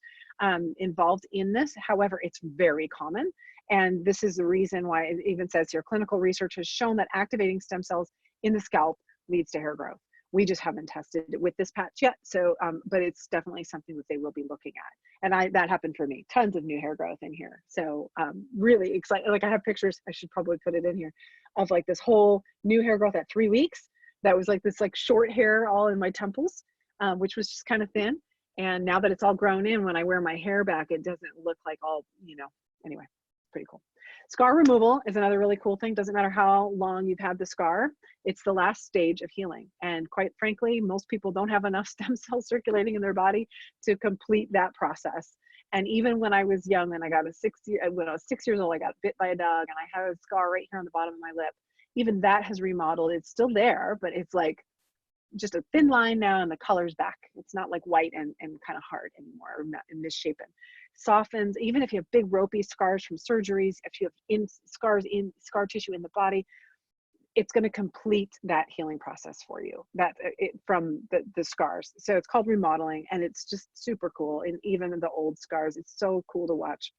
S1: involved in this. However, it's very common. And this is the reason why it even says here, clinical research has shown that activating stem cells in the scalp leads to hair growth. We just haven't tested it with this patch yet. So, but it's definitely something that they will be looking at. And that happened for me, tons of new hair growth in here. So really excited. Like I have pictures, I should probably put it in here, of like this whole new hair growth at 3 weeks. That was like this like short hair all in my temples, which was just kind of thin. And now that it's all grown in, when I wear my hair back, it doesn't look like all, you know, anyway, pretty cool. Scar removal is another really cool thing. Doesn't matter how long you've had the scar, it's the last stage of healing. And quite frankly, most people don't have enough stem cells circulating in their body to complete that process. And even when I was young and when I was 6 years old, I got bit by a dog and I had a scar right here on the bottom of my lip. Even that has remodeled. It's still there, but it's like just a thin line now and the color's back. It's not like white and kind of hard anymore or misshapen. Softens, even if you have big ropey scars from surgeries, if you have scar tissue in the body, it's going to complete that healing process for you from the scars. So it's called remodeling, and it's just super cool. And even the old scars, it's so cool to watch.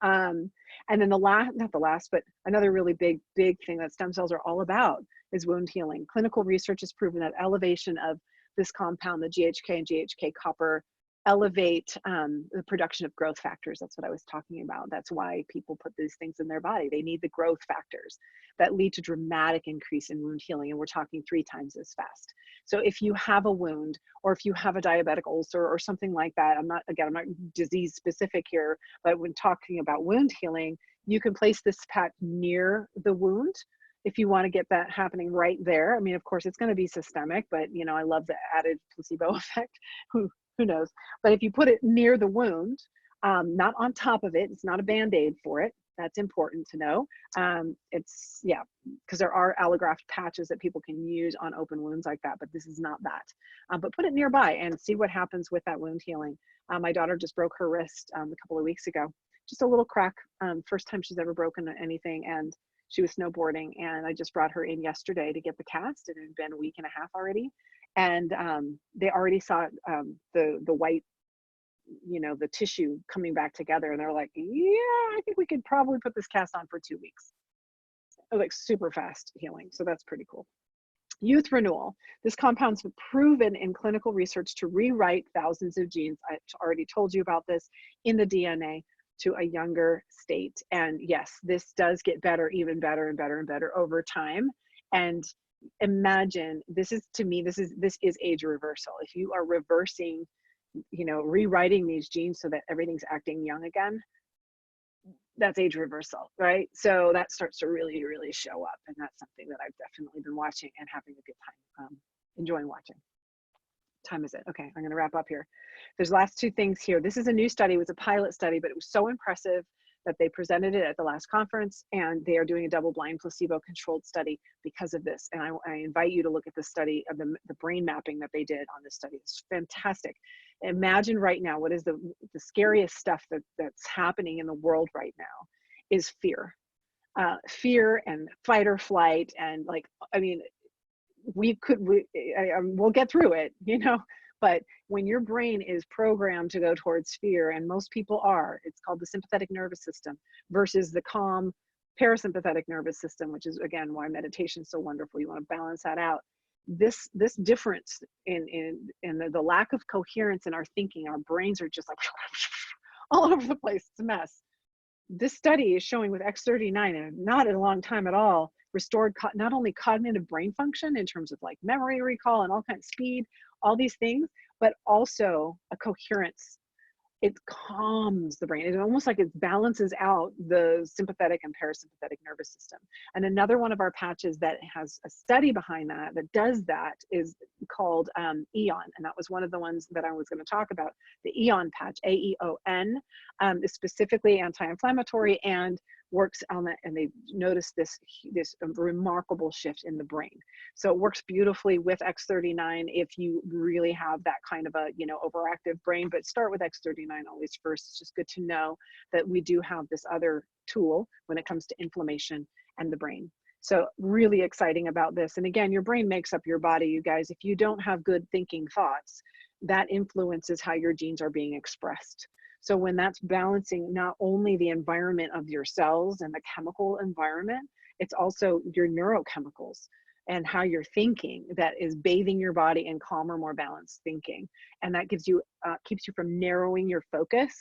S1: And then not the last, but another really big thing that stem cells are all about is wound healing. Clinical research has proven that elevation of this compound, the GHK and GHK copper elevate the production of growth factors. That's what I was talking about. That's why people put these things in their body. They need the growth factors that lead to dramatic increase in wound healing. And we're talking 3 times as fast. So if you have a wound, or if you have a diabetic ulcer or something like that, I'm not disease specific here, but when talking about wound healing, you can place this patch near the wound if you want to get that happening right there. I mean, of course, it's going to be systemic, but you know, I love the added placebo effect. Who knows? But if you put it near the wound, not on top of it, it's not a Band-Aid for it. That's important to know. It's, yeah, because there are allograft patches that people can use on open wounds like that, but this is not that. But put it nearby and see what happens with that wound healing. My daughter just broke her wrist a couple of weeks ago. Just a little crack, first time she's ever broken anything, and she was snowboarding, and I just brought her in yesterday to get the cast. It had been a week and a half already. And they already saw the white, you know, the tissue coming back together, and they're like, yeah, I think we could probably put this cast on for 2 weeks. Like super fast healing. So that's pretty cool. Youth renewal. This compound's been proven in clinical research to rewrite thousands of genes. I already told you about this in the DNA to a younger state. And yes, this does get better, even better and better and better over time. And imagine, this is, to me, this is age reversal. If you are reversing, you know, rewriting these genes so that everything's acting young again, that's age reversal, right? So that starts to really, really show up. And that's something that I've definitely been watching and having a good time, enjoying watching. Time is it? Okay, I'm going to wrap up here. There's last 2 things here. This is a new study. It was a pilot study, but it was so impressive that they presented it at the last conference, and they are doing a double-blind placebo-controlled study because of this. And I invite you to look at the study of the brain mapping that they did on this study. It's fantastic. Imagine right now, what is the scariest stuff that's happening in the world right now is fear. Fear and fight or flight, and like, I mean, we'll get through it, you know, but when your brain is programmed to go towards fear, and most people are, it's called the sympathetic nervous system versus the calm parasympathetic nervous system, which is again why meditation is so wonderful. You want to balance that out. This difference in the lack of coherence in our thinking, our brains are just like all over the place. It's a mess. This study is showing with X39, and not in a long time at all, restored not only cognitive brain function in terms of like memory recall and all kinds of speed, all these things, but also a coherence. It calms the brain. It's almost like it balances out the sympathetic and parasympathetic nervous system. And another one of our patches that has a study behind that does that is called EON. And that was one of the ones that I was going to talk about. The EON patch, AEON, is specifically anti-inflammatory and works on that, and they noticed this remarkable shift in the brain. So it works beautifully with X39 if you really have that kind of a, you know, overactive brain. But start with X39 always first. It's just good to know that we do have this other tool when it comes to inflammation and the brain. So really exciting about this. And again, your brain makes up your body, you guys. If you don't have good thinking thoughts, that influences how your genes are being expressed. So when that's balancing not only the environment of your cells and the chemical environment, it's also your neurochemicals and how you're thinking that is bathing your body in calmer, more balanced thinking. And that gives you, keeps you from narrowing your focus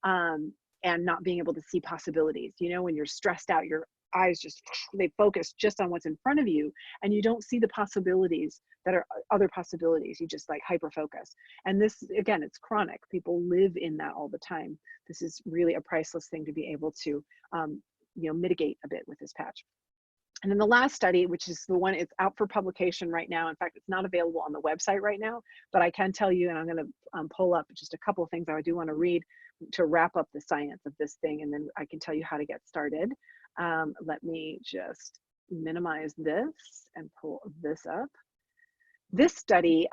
S1: and not being able to see possibilities. You know, when you're stressed out, your eyes just, they focus just on what's in front of you, and you don't see the possibilities that are other possibilities. You just like hyper focus. And this, again, it's chronic. People live in that all the time. This is really a priceless thing to be able to, you know, mitigate a bit with this patch. And then the last study, which is the one, it's out for publication right now. In fact, it's not available on the website right now, but I can tell you, and I'm going to pull up just a couple of things I do want to read to wrap up the science of this thing, and then I can tell you how to get started. Let me just minimize this and pull this up. This study,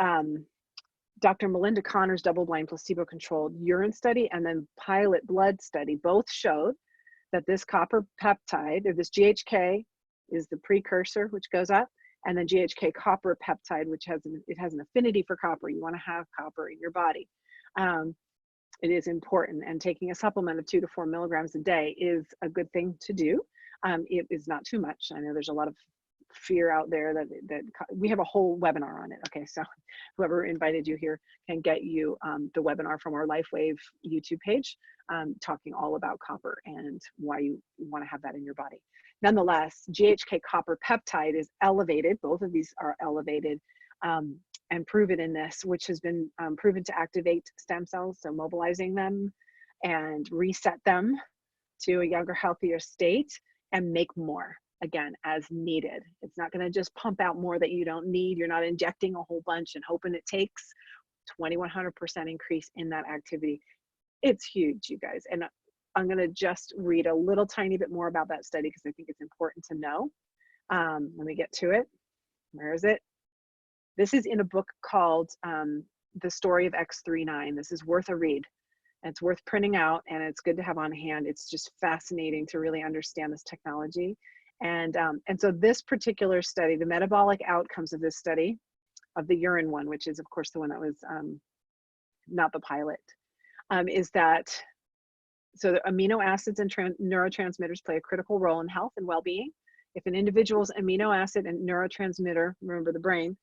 S1: Dr. Melinda Connor's double-blind placebo-controlled urine study and then pilot blood study both showed that this copper peptide, or this GHK, is the precursor which goes up, and then GHK copper peptide, which has an affinity for copper. You want to have copper in your body. It is important, and taking a supplement of 2 to 4 milligrams a day is a good thing to do. It is not too much. I know there's a lot of fear out there that we have a whole webinar on it. Okay, so whoever invited you here can get you the webinar from our LifeWave YouTube page, talking all about copper and why you want to have that in your body. Nonetheless, GHK copper peptide is elevated. Both of these are elevated and proven in this, which has been proven to activate stem cells, so mobilizing them and reset them to a younger, healthier state and make more, again, as needed. It's not going to just pump out more that you don't need. You're not injecting a whole bunch and hoping it takes. 2,100% increase in that activity. It's huge, you guys. And I'm going to just read a little tiny bit more about that study because I think it's important to know. Let me get to it. Where is it? This is in a book called The Story of X39. This is worth a read. It's worth printing out, and it's good to have on hand. It's just fascinating to really understand this technology. And so this particular study, the metabolic outcomes of this study, of the urine one, which is of course the one that was not the pilot, is that, so the amino acids and neurotransmitters play a critical role in health and well-being. If an individual's amino acid and neurotransmitter, remember the brain,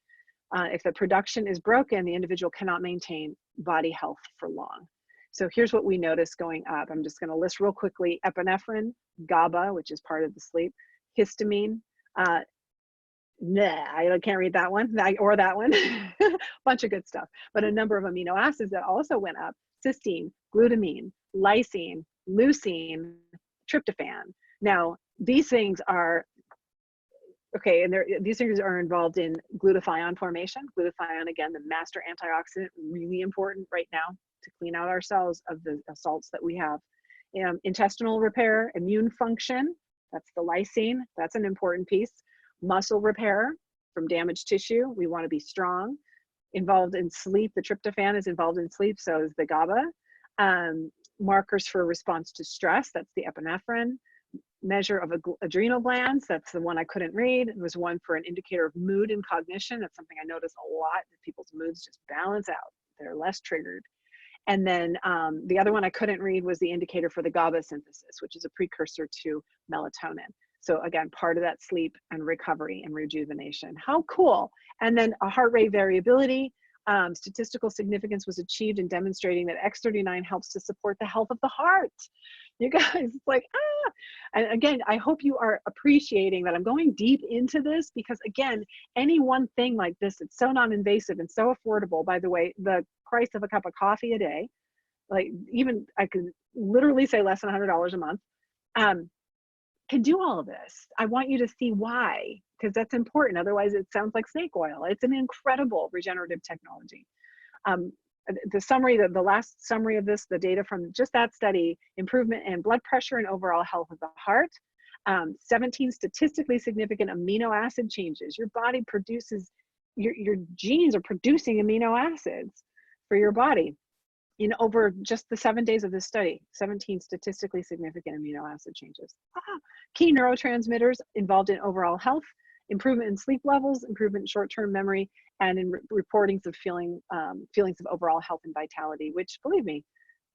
S1: if the production is broken, the individual cannot maintain body health for long. So here's what we notice going up. I'm just going to list real quickly: epinephrine, GABA, which is part of the sleep, histamine, I can't read that one, or that one, bunch of good stuff. But a number of amino acids that also went up: cysteine, glutamine, lysine, leucine, tryptophan. Now, these things are, okay, and these things are involved in glutathione formation. Glutathione, again, the master antioxidant, really important right now to clean out our cells of the salts that we have. Intestinal repair, immune function, that's the lysine, that's an important piece. Muscle repair from damaged tissue, we want to be strong. Involved in sleep, the tryptophan is involved in sleep, so is the GABA. Markers for response to stress, that's the epinephrine. Measure of adrenal glands, that's the one I couldn't read. It was one for an indicator of mood and cognition. That's something I notice a lot, that people's moods just balance out. They're less triggered. And then the other one I couldn't read was the indicator for the GABA synthesis, which is a precursor to melatonin. So again, part of that sleep and recovery and rejuvenation. How cool. And then a heart rate variability. Statistical significance was achieved in demonstrating that X39 helps to support the health of the heart. You guys, it's like, ah. And again, I hope you are appreciating that I'm going deep into this, because again, any one thing like this, it's so non-invasive and so affordable. By the way, the price of a cup of coffee a day, like, even I could literally say less than $100 a month, can do all of this. I want you to see why, because that's important. Otherwise it sounds like snake oil. It's an incredible regenerative technology. The summary, the last summary of this, the data from just that study: improvement in blood pressure and overall health of the heart, 17 statistically significant amino acid changes. Your body produces, your genes are producing amino acids for your body in over just the 7 days of this study. 17 statistically significant amino acid changes. Key neurotransmitters involved in overall health, improvement in sleep levels, improvement in short-term memory, and in reportings of feelings of overall health and vitality, which, believe me,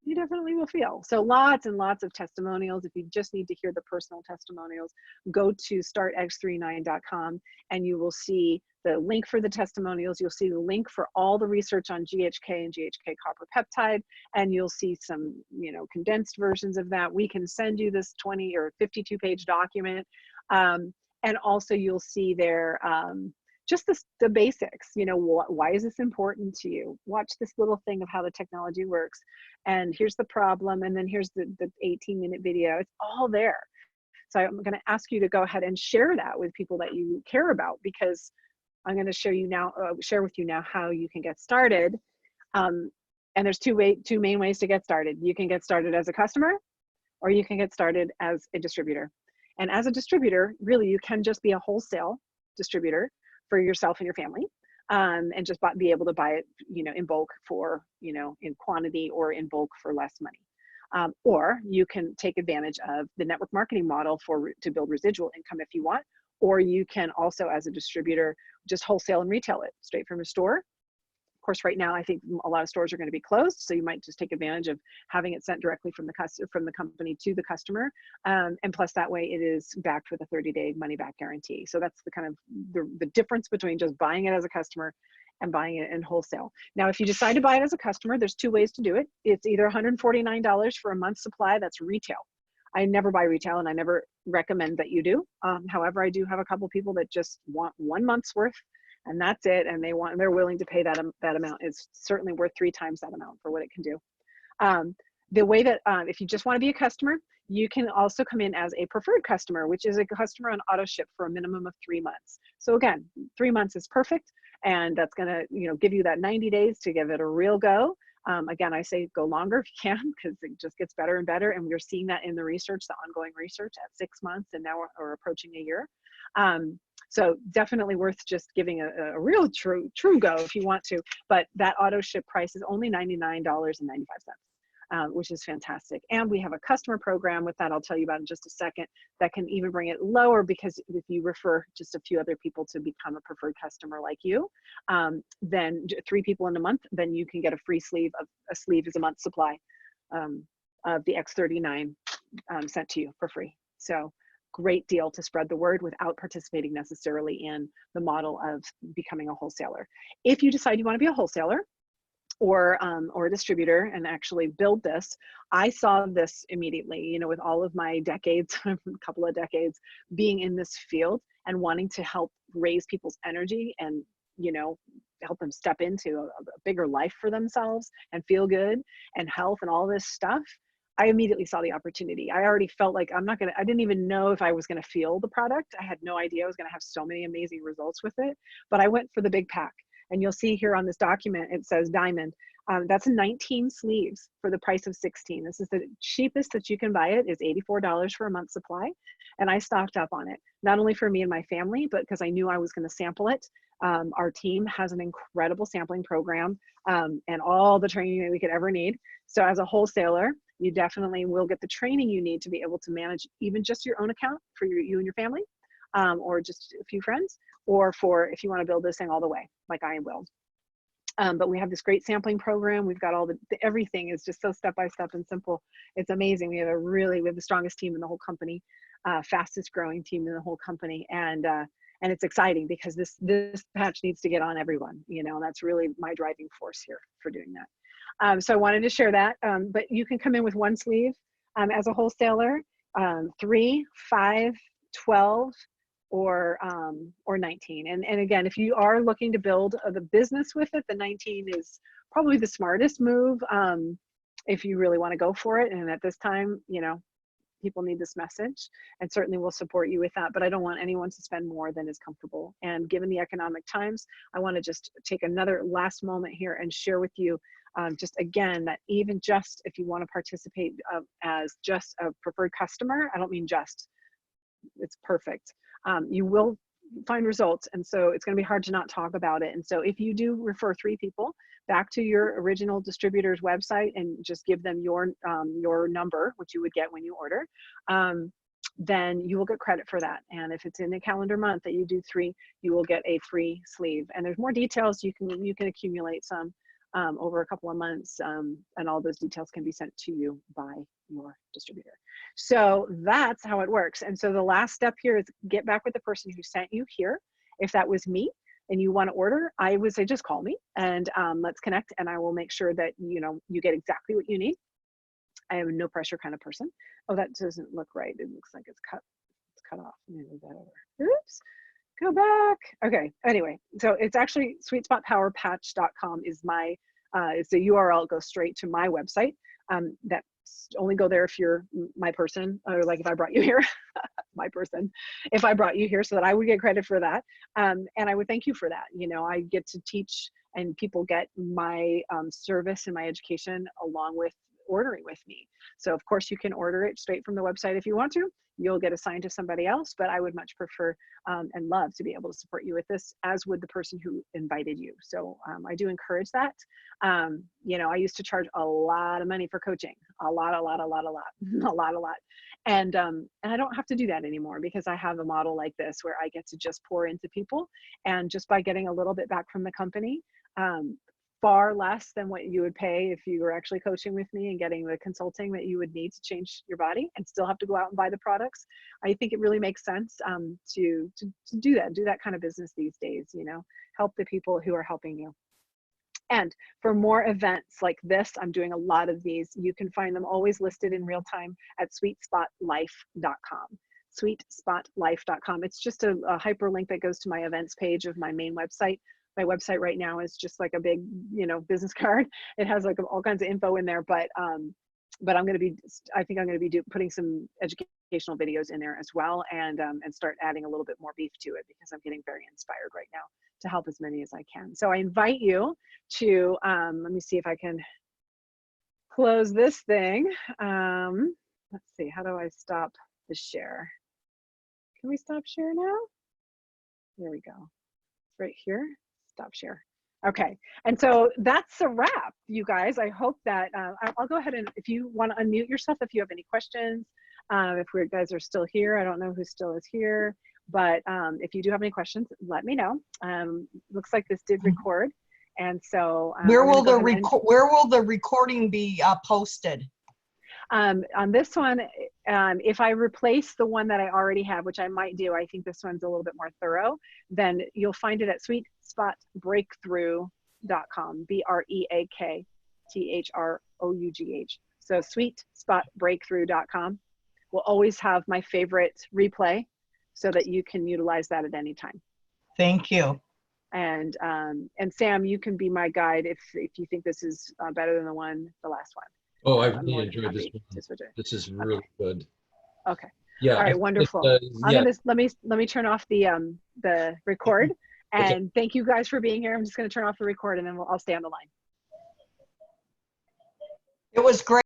S1: you definitely will feel. So lots and lots of testimonials. If you just need to hear the personal testimonials, go to startx39.com and you will see the link for the testimonials. You'll see the link for all the research on GHK and GHK copper peptide, and you'll see some, condensed versions of that. We can send you this 20 or 52 page document. And also you'll see there just the basics, why is this important to you? Watch this little thing of how the technology works. And here's the problem. And then here's the 18-minute video. It's all there. So I'm going to ask you to go ahead and share that with people that you care about, because I'm going to share with you now how you can get started. And there's two main ways to get started. You can get started as a customer, or you can get started as a distributor. And as a distributor, really, you can just be a wholesale distributor for yourself and your family, and just be able to buy it, in bulk for, in quantity, or in bulk for less money. Or you can take advantage of the network marketing model to build residual income if you want. Or you can also, as a distributor, just wholesale and retail it straight from a store course, right now, I think a lot of stores are going to be closed, so you might just take advantage of having it sent directly from the company to the customer. And plus, that way, it is backed with a 30-day money-back guarantee. So that's the kind of the difference between just buying it as a customer and buying it in wholesale. Now, if you decide to buy it as a customer, there's two ways to do it. It's either $149 for a month's supply. That's retail. I never buy retail, and I never recommend that you do. However, I do have a couple people that just want 1 month's worth, and that's it. And they're willing to pay that amount. It's certainly worth 3 times that amount for what it can do. The way that if you just want to be a customer, you can also come in as a preferred customer, which is a customer on auto ship for a minimum of 3 months. So again, 3 months is perfect, and that's going to give you that 90 days to give it a real go. Again, I say go longer if you can, because it just gets better and better, and we're seeing that in the research, the ongoing research at 6 months, and now we're approaching a year. So definitely worth just giving a real true go if you want to. But that auto ship price is only $99.95. Which is fantastic. And we have a customer program with that I'll tell you about in just a second that can even bring it lower, because if you refer just a few other people to become a preferred customer like you, then 3 people in a month, then you can get a free sleeve. A sleeve is a month's supply of the X39 sent to you for free. So great deal to spread the word without participating necessarily in the model of becoming a wholesaler. If you decide you want to be a wholesaler, or a distributor and actually build this, I saw this immediately, with all of my decades, a couple of decades being in this field and wanting to help raise people's energy and, help them step into a bigger life for themselves and feel good and health and all this stuff. I immediately saw the opportunity. I already felt like I didn't even know if I was going to feel the product. I had no idea I was going to have so many amazing results with it, but I went for the big pack. And you'll see here on this document, it says diamond. That's 19 sleeves for the price of 16. This is the cheapest that you can buy it, is $84 for a month's supply. And I stocked up on it, not only for me and my family, but because I knew I was going to sample it. Our team has an incredible sampling program and all the training that we could ever need. So as a wholesaler, you definitely will get the training you need to be able to manage even just your own account for you and your family, or just a few friends, or for if you want to build this thing all the way, like I will. But we have this great sampling program. We've got all everything is just so step-by-step and simple. It's amazing. We have the strongest team in the whole company, fastest growing team in the whole company. And it's exciting because this patch needs to get on everyone. That's really my driving force here for doing that. So I wanted to share that, but you can come in with 1 sleeve as a wholesaler, 3, 5, 12, or 19. And again, if you are looking to build the business with it, the 19 is probably the smartest move if you really want to go for it. And at this time, people need this message, and certainly we'll support you with that. But I don't want anyone to spend more than is comfortable. And given the economic times, I want to just take another last moment here and share with you just again that even just if you want to participate as just a preferred customer, I don't mean just, it's perfect. You will find results, and so it's going to be hard to not talk about it. And so if you do refer 3 people back to your original distributor's website and just give them your number, which you would get when you order, then you will get credit for that. And if it's in a calendar month that you do 3, you will get a free sleeve. And there's more details. You can accumulate some over a couple of months, and all those details can be sent to you by your distributor. So that's how it works. And so the last step here is get back with the person who sent you here. If that was me and you want to order, I would say just call me and let's connect, and I will make sure that you get exactly what you need. I am a no pressure kind of person. Oh, that doesn't look right. It looks like it's cut off. Let me move that over. Oops. Go back. Okay. Anyway, so it's actually sweetspotpowerpatch.com is my it's the URL. It goes straight to my website. That only go there if you're my person, or like if I brought you here, my person, if I brought you here, so that I would get credit for that. And I would thank you for that. I get to teach, and people get my service and my education along with ordering with me. So of course you can order it straight from the website if you want to. You'll get assigned to somebody else, but I would much prefer and love to be able to support you with this, as would the person who invited you. So I do encourage that. I used to charge a lot of money for coaching, a lot. And I don't have to do that anymore, because I have a model like this where I get to just pour into people, and just by getting a little bit back from the company, far less than what you would pay if you were actually coaching with me and getting the consulting that you would need to change your body and still have to go out and buy the products. I think it really makes sense to do that kind of business these days, you know, help the people who are helping you. And for more events like this, I'm doing a lot of these. You can find them always listed in real time at sweetspotlife.com. Sweetspotlife.com. It's just a hyperlink that goes to my events page of my main website. My website right now is just like a big, you know, business card. It has like all kinds of info in there, but I'm going to be, I think I'm going to be putting some educational videos in there as well, and start adding a little bit more beef to it, because I'm getting very inspired right now to help as many as I can. So I invite you to, let me see if I can close this thing. Let's see, how do I stop the share? Can we stop share now? There we go. Right here. Stop share. Okay, and so that's a wrap, you guys. I hope that I'll go ahead and, if you want to unmute yourself, if you have any questions, if you guys are still here. I don't know who still is here, but if you do have any questions, let me know. Looks like this did record, and so
S2: where will the recording be posted?
S1: On this one, if I replace the one that I already have, which I might do, I think this one's a little bit more thorough, then you'll find it at sweetspotbreakthrough.com, BREAKTHROUGH. So sweetspotbreakthrough.com will always have my favorite replay so that you can utilize that at any time.
S2: Thank you.
S1: And Sam, you can be my guide if you think this is better than the last one.
S3: Oh, I really enjoyed this one. This is really good.
S1: Okay.
S3: Yeah.
S1: All right. Wonderful.
S3: Yeah.
S1: Let me turn off the record, and okay. Thank you guys for being here. I'm just going to turn off the record, and then I'll stay on the line.
S2: It was great.